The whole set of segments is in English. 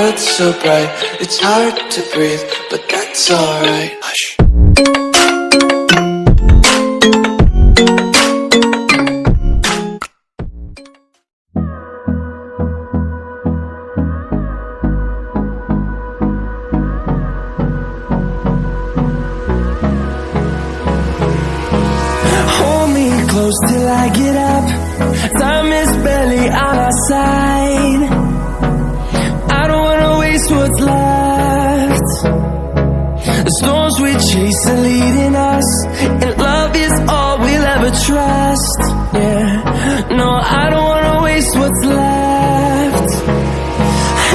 world's so bright, it's hard to breathe, but that's alright. Hush. Hold me close till I get up. Time is barely on our side. I don't wanna waste what's left. The storms we chase are leading us, and love is all we'll ever trust. Yeah, no, I don't wanna waste what's left.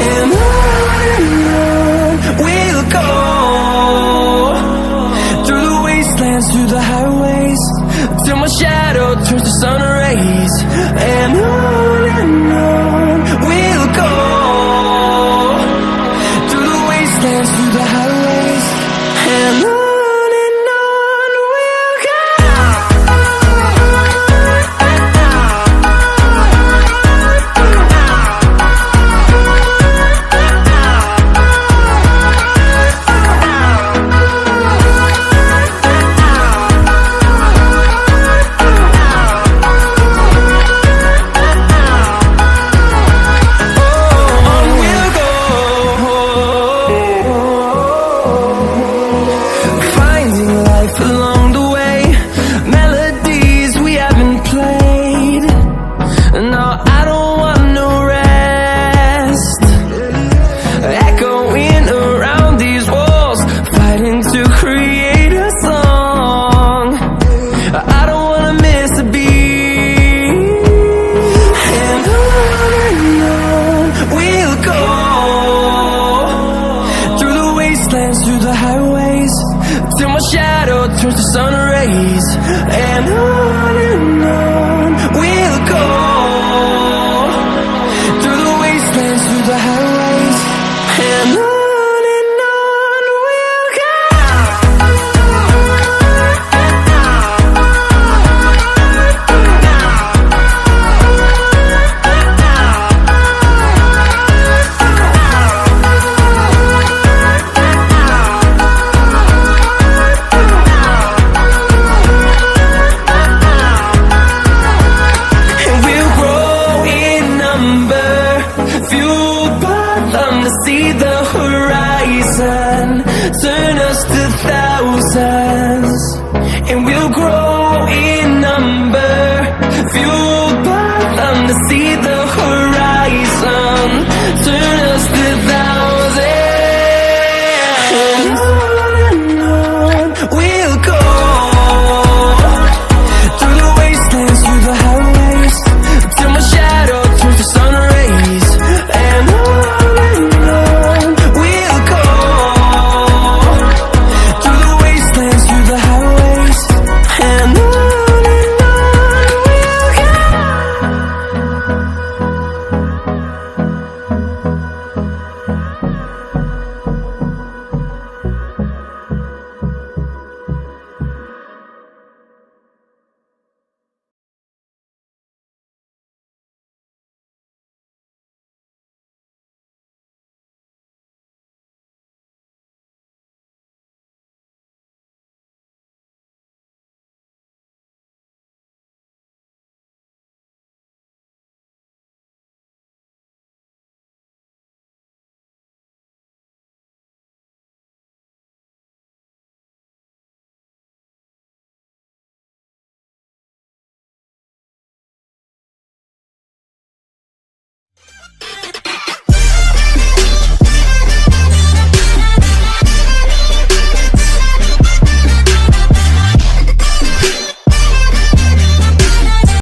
And on we'll go, through the wastelands, through the highways, till my shadow turns to sun rays. And on we'll go, through the wastelands, through the highways, and on we'll go. Along the way, melodies we haven't played. No, I don't want no rest. Echoing around these walls, fighting to create a song. I don't wanna miss a beat. And on we'll go, through the wastelands, through the highways, till my shadow turns to sun rays. And on we'll go, through the wastelands, through the highways, and on we'll go. See the horizon, turn us to thousands, and we'll grow in number, fueled by them to see the